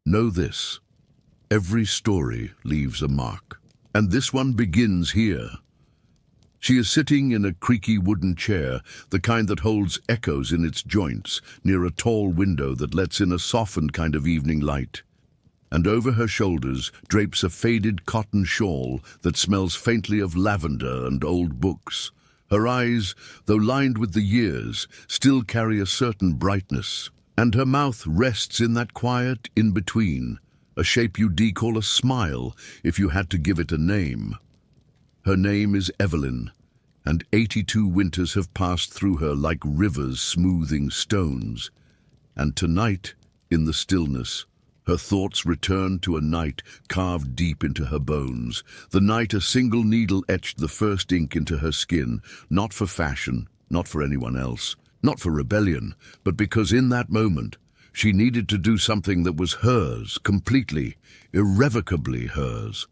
Know this: every story leaves a mark. And this one begins here. She is sitting in a creaky wooden chair, the kind that holds echoes in its joints, near a tall window that lets in a softened kind of evening light. And over her shoulders drapes a faded cotton shawl that smells faintly of lavender and old books. Her eyes, though lined with the years, still carry a certain brightness. And her mouth rests in that quiet in-between, a shape you'd call a smile if you had to give it a name. Her name is Evelyn, and 82 winters have passed through her like rivers smoothing stones. And tonight, in the stillness, her thoughts return to a night carved deep into her bones, the night a single needle etched the first ink into her skin, not for fashion, not for anyone else, not for rebellion, but because in that moment she needed to do something that was hers, completely, irrevocably hers.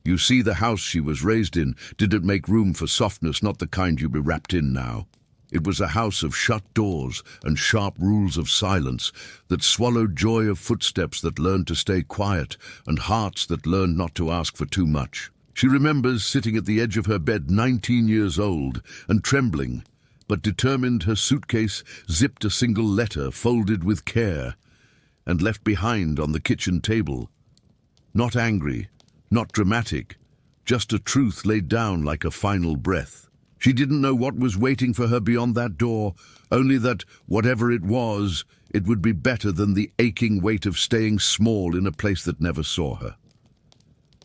You see, the house she was raised in didn't make room for softness, not the kind you'd be wrapped in now. It was a house of shut doors and sharp rules of silence that swallowed joy of footsteps that learned to stay quiet and hearts that learned not to ask for too much. She remembers sitting at the edge of her bed, 19 years old, and trembling, but determined. Her suitcase zipped a single letter folded with care and left behind on the kitchen table. Not angry, not dramatic, just a truth laid down like a final breath. She didn't know what was waiting for her beyond that door, only that, whatever it was, it would be better than the aching weight of staying small in a place that never saw her.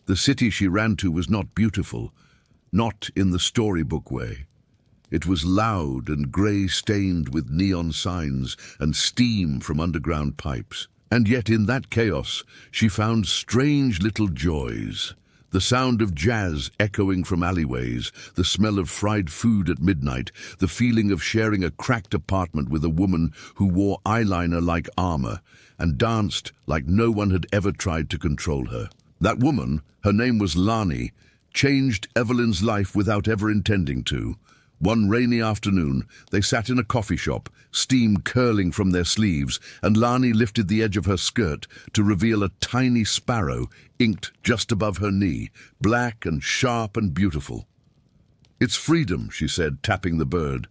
The city she ran to was not beautiful, not in the storybook way. It was loud and grey-stained with neon signs and steam from underground pipes. And yet in that chaos she found strange little joys. The sound of jazz echoing from alleyways, the smell of fried food at midnight, the feeling of sharing a cracked apartment with a woman who wore eyeliner like armor and danced like no one had ever tried to control her. That woman, her name was Lani, changed Evelyn's life without ever intending to. One rainy afternoon, they sat in a coffee shop, steam curling from their sleeves, and Lani lifted the edge of her skirt to reveal a tiny sparrow inked just above her knee, black and sharp and beautiful. "It's freedom," she said, tapping the bird.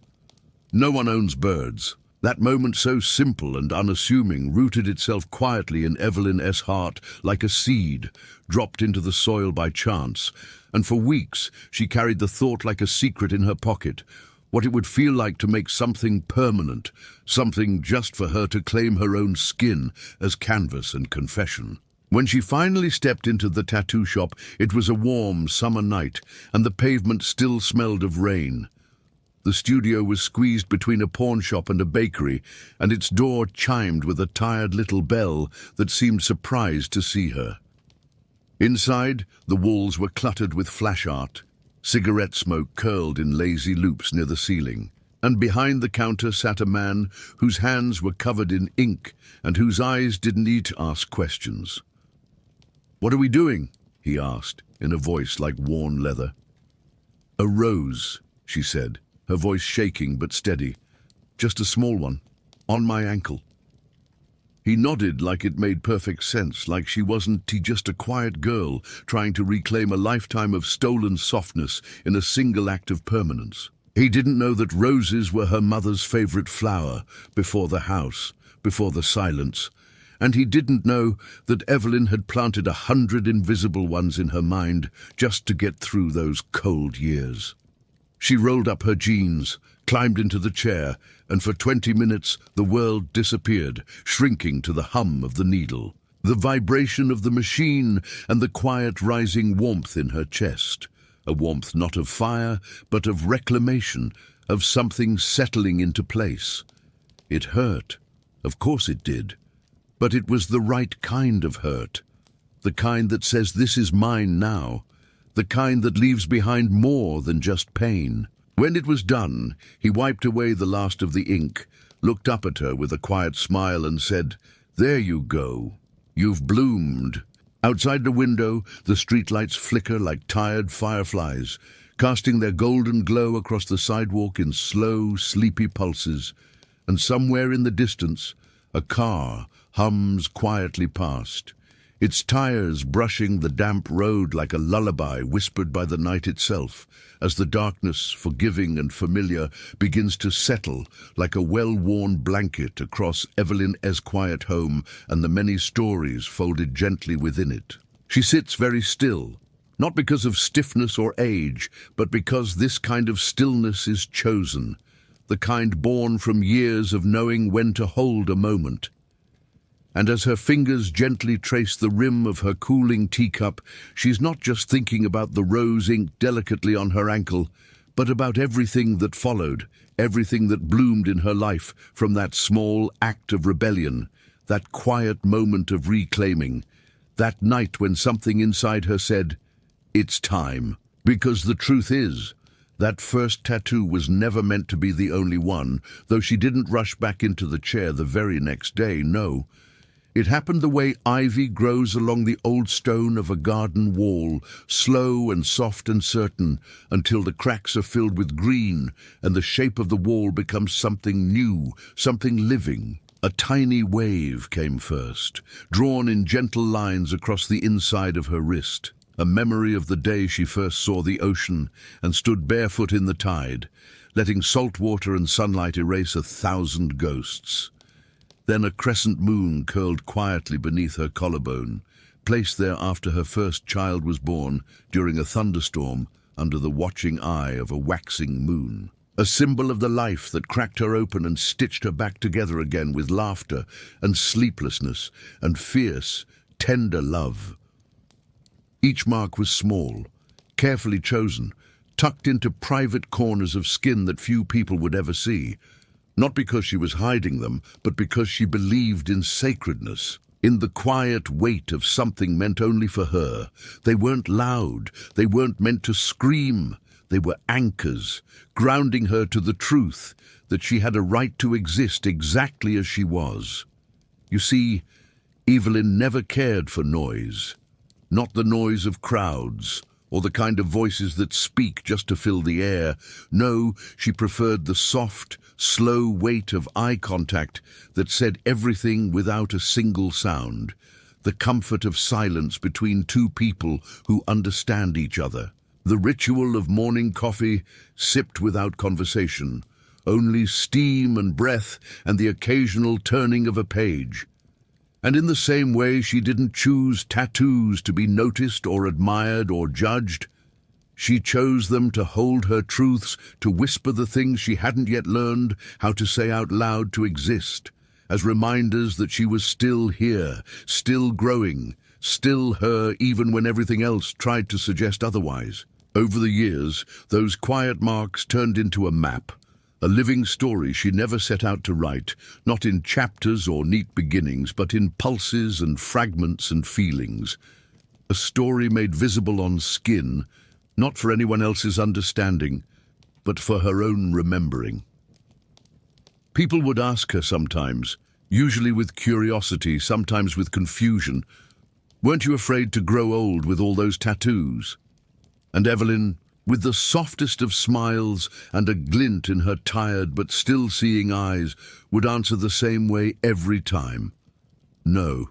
No one owns birds. That moment, so simple and unassuming, rooted itself quietly in Evelyn's heart like a seed dropped into the soil by chance, and for weeks she carried the thought like a secret in her pocket, what it would feel like to make something permanent, something just for her to claim her own skin as canvas and confession. When she finally stepped into the tattoo shop, it was a warm summer night, and the pavement still smelled of rain. The studio was squeezed between a pawn shop and a bakery, and its door chimed with a tired little bell that seemed surprised to see her. Inside, the walls were cluttered with flash art. Cigarette smoke curled in lazy loops near the ceiling, and behind the counter sat a man whose hands were covered in ink and whose eyes didn't need to ask questions. "What are we doing?" he asked, in a voice like worn leather. "A rose," she said, her voice shaking but steady. "Just a small one, on my ankle." He nodded like it made perfect sense, like she wasn't just a quiet girl trying to reclaim a lifetime of stolen softness in a single act of permanence. He didn't know that roses were her mother's favorite flower, before the house, before the silence. And he didn't know that Evelyn had planted 100 invisible ones in her mind just to get through those cold years. She rolled up her jeans, climbed into the chair, and for 20 minutes the world disappeared, shrinking to the hum of the needle, the vibration of the machine, and the quiet rising warmth in her chest. A warmth not of fire, but of reclamation, of something settling into place. It hurt. Of course it did. But it was the right kind of hurt. The kind that says, "This is mine now." The kind that leaves behind more than just pain. When it was done, he wiped away the last of the ink, looked up at her with a quiet smile and said, "There you go. You've bloomed." Outside the window, the streetlights flicker like tired fireflies, casting their golden glow across the sidewalk in slow, sleepy pulses. And somewhere in the distance, a car, hums quietly past, its tires brushing the damp road like a lullaby whispered by the night itself, as the darkness, forgiving and familiar, begins to settle like a well-worn blanket across Evelyn's quiet home and the many stories folded gently within it. She sits very still, not because of stiffness or age, but because this kind of stillness is chosen, the kind born from years of knowing when to hold a moment. And as her fingers gently trace the rim of her cooling teacup, she's not just thinking about the rose ink delicately on her ankle, but about everything that followed, everything that bloomed in her life from that small act of rebellion, that quiet moment of reclaiming, that night when something inside her said, "It's time." Because the truth is, that first tattoo was never meant to be the only one, though she didn't rush back into the chair the very next day, no. It happened the way ivy grows along the old stone of a garden wall, slow and soft and certain, until the cracks are filled with green and the shape of the wall becomes something new, something living. A tiny wave came first, drawn in gentle lines across the inside of her wrist, a memory of the day she first saw the ocean and stood barefoot in the tide, letting salt water and sunlight erase 1,000 ghosts. Then a crescent moon curled quietly beneath her collarbone, placed there after her first child was born during a thunderstorm under the watching eye of a waxing moon. A symbol of the life that cracked her open and stitched her back together again with laughter and sleeplessness and fierce, tender love. Each mark was small, carefully chosen, tucked into private corners of skin that few people would ever see. Not because she was hiding them, but because she believed in sacredness, in the quiet weight of something meant only for her. They weren't loud, they weren't meant to scream. They were anchors, grounding her to the truth that she had a right to exist exactly as she was. You see, Evelyn never cared for noise. Not the noise of crowds, or the kind of voices that speak just to fill the air. No, she preferred the soft, slow weight of eye contact that said everything without a single sound, the comfort of silence between two people who understand each other. The ritual of morning coffee sipped without conversation, only steam and breath and the occasional turning of a page. And in the same way, she didn't choose tattoos to be noticed or admired or judged. She chose them to hold her truths, to whisper the things she hadn't yet learned how to say out loud to exist, as reminders that she was still here, still growing, still her even when everything else tried to suggest otherwise. Over the years, those quiet marks turned into a map, a living story she never set out to write, not in chapters or neat beginnings, but in pulses and fragments and feelings. A story made visible on skin, not for anyone else's understanding, but for her own remembering. People would ask her sometimes, usually with curiosity, sometimes with confusion, "Weren't you afraid to grow old with all those tattoos?" And Evelyn, with the softest of smiles and a glint in her tired but still seeing eyes, would answer the same way every time. No,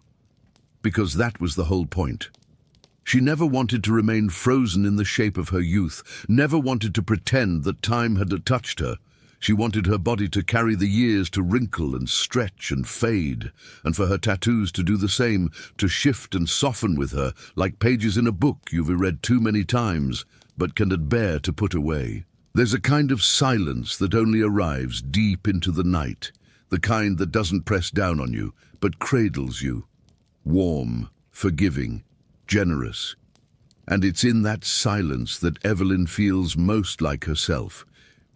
because that was the whole point. She never wanted to remain frozen in the shape of her youth, never wanted to pretend that time had touched her. She wanted her body to carry the years, to wrinkle and stretch and fade, and for her tattoos to do the same, to shift and soften with her, like pages in a book you've read too many times, but cannot bear to put away. There's a kind of silence that only arrives deep into the night, the kind that doesn't press down on you, but cradles you. Warm, forgiving, generous. And it's in that silence that Evelyn feels most like herself,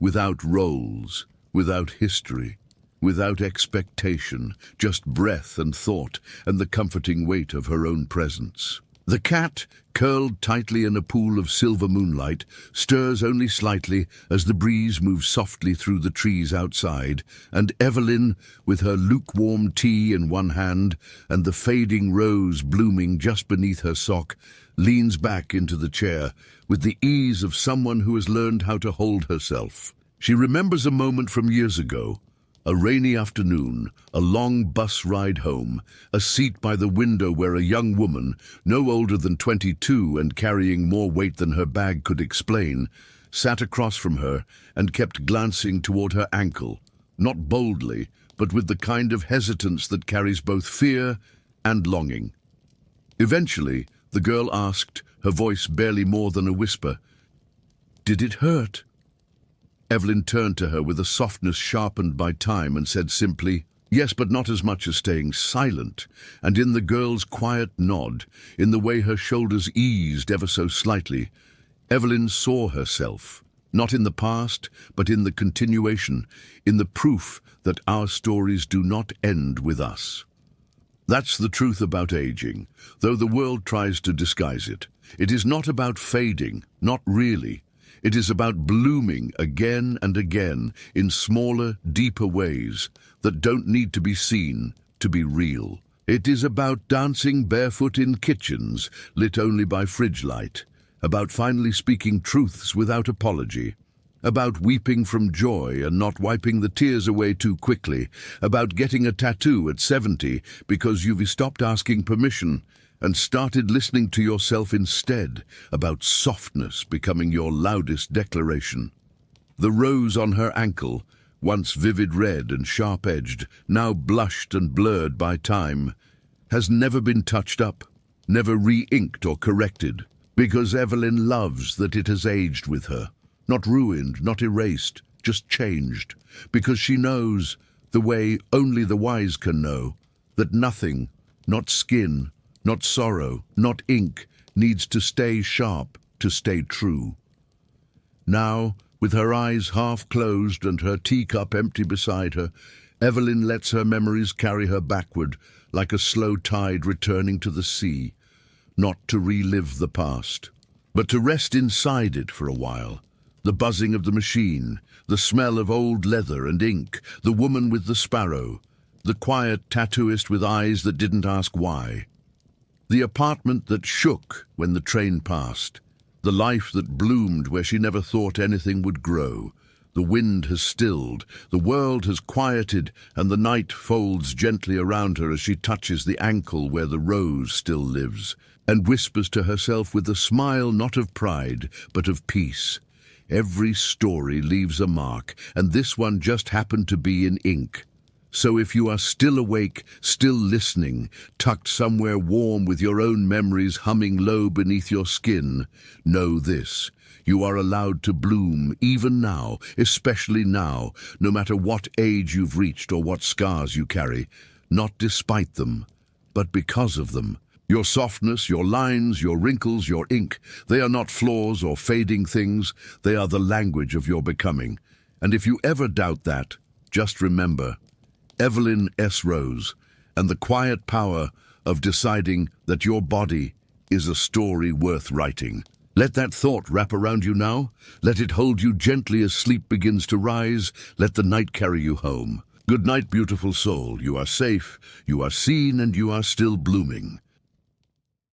without roles, without history, without expectation, just breath and thought and the comforting weight of her own presence. The cat, curled tightly in a pool of silver moonlight, stirs only slightly as the breeze moves softly through the trees outside, and Evelyn, with her lukewarm tea in one hand and the fading rose blooming just beneath her sock, leans back into the chair with the ease of someone who has learned how to hold herself. She remembers a moment from years ago, A rainy afternoon, a long bus ride home, a seat by the window where a young woman, no older than 22 and carrying more weight than her bag could explain, sat across from her and kept glancing toward her ankle, not boldly, but with the kind of hesitance that carries both fear and longing. Eventually, the girl asked, her voice barely more than a whisper, "Did it hurt?" Evelyn turned to her with a softness sharpened by time and said simply, "Yes, but not as much as staying silent." And in the girl's quiet nod, in the way her shoulders eased ever so slightly, Evelyn saw herself, not in the past, but in the continuation, in the proof that our stories do not end with us. That's the truth about aging, though the world tries to disguise it. It is not about fading, not really. It is about blooming again and again in smaller, deeper ways that don't need to be seen to be real. It is about dancing barefoot in kitchens lit only by fridge light, about finally speaking truths without apology, about weeping from joy and not wiping the tears away too quickly, about getting a tattoo at 70 because you've stopped asking permission and started listening to yourself instead, about softness becoming your loudest declaration. The rose on her ankle, once vivid red and sharp-edged, now blushed and blurred by time, has never been touched up, never re-inked or corrected, because Evelyn loves that it has aged with her. Not ruined, not erased, just changed, because she knows, the way only the wise can know, that nothing, not skin, not sorrow, not ink, needs to stay sharp, to stay true. Now, with her eyes half closed and her teacup empty beside her, Evelyn lets her memories carry her backward, like a slow tide returning to the sea, not to relive the past, but to rest inside it for a while. The buzzing of the machine, the smell of old leather and ink, the woman with the sparrow, the quiet tattooist with eyes that didn't ask why, the apartment that shook when the train passed, the life that bloomed where she never thought anything would grow. The wind has stilled, the world has quieted, and the night folds gently around her as she touches the ankle where the rose still lives, and whispers to herself with a smile not of pride, but of peace. Every story leaves a mark, and this one just happened to be in ink. So if you are still awake, still listening, tucked somewhere warm with your own memories humming low beneath your skin, know this: you are allowed to bloom even now, especially now, no matter what age you've reached or what scars you carry, not despite them, but because of them. Your softness, your lines, your wrinkles, your ink, they are not flaws or fading things, they are the language of your becoming. And if you ever doubt that, just remember Evelyn S. Rose and the quiet power of deciding that your body is a story worth writing. Let that thought wrap around you now. Let it hold you gently as sleep begins to rise. Let the night carry you home. Good night, beautiful soul. You are safe, you are seen, and you are still blooming.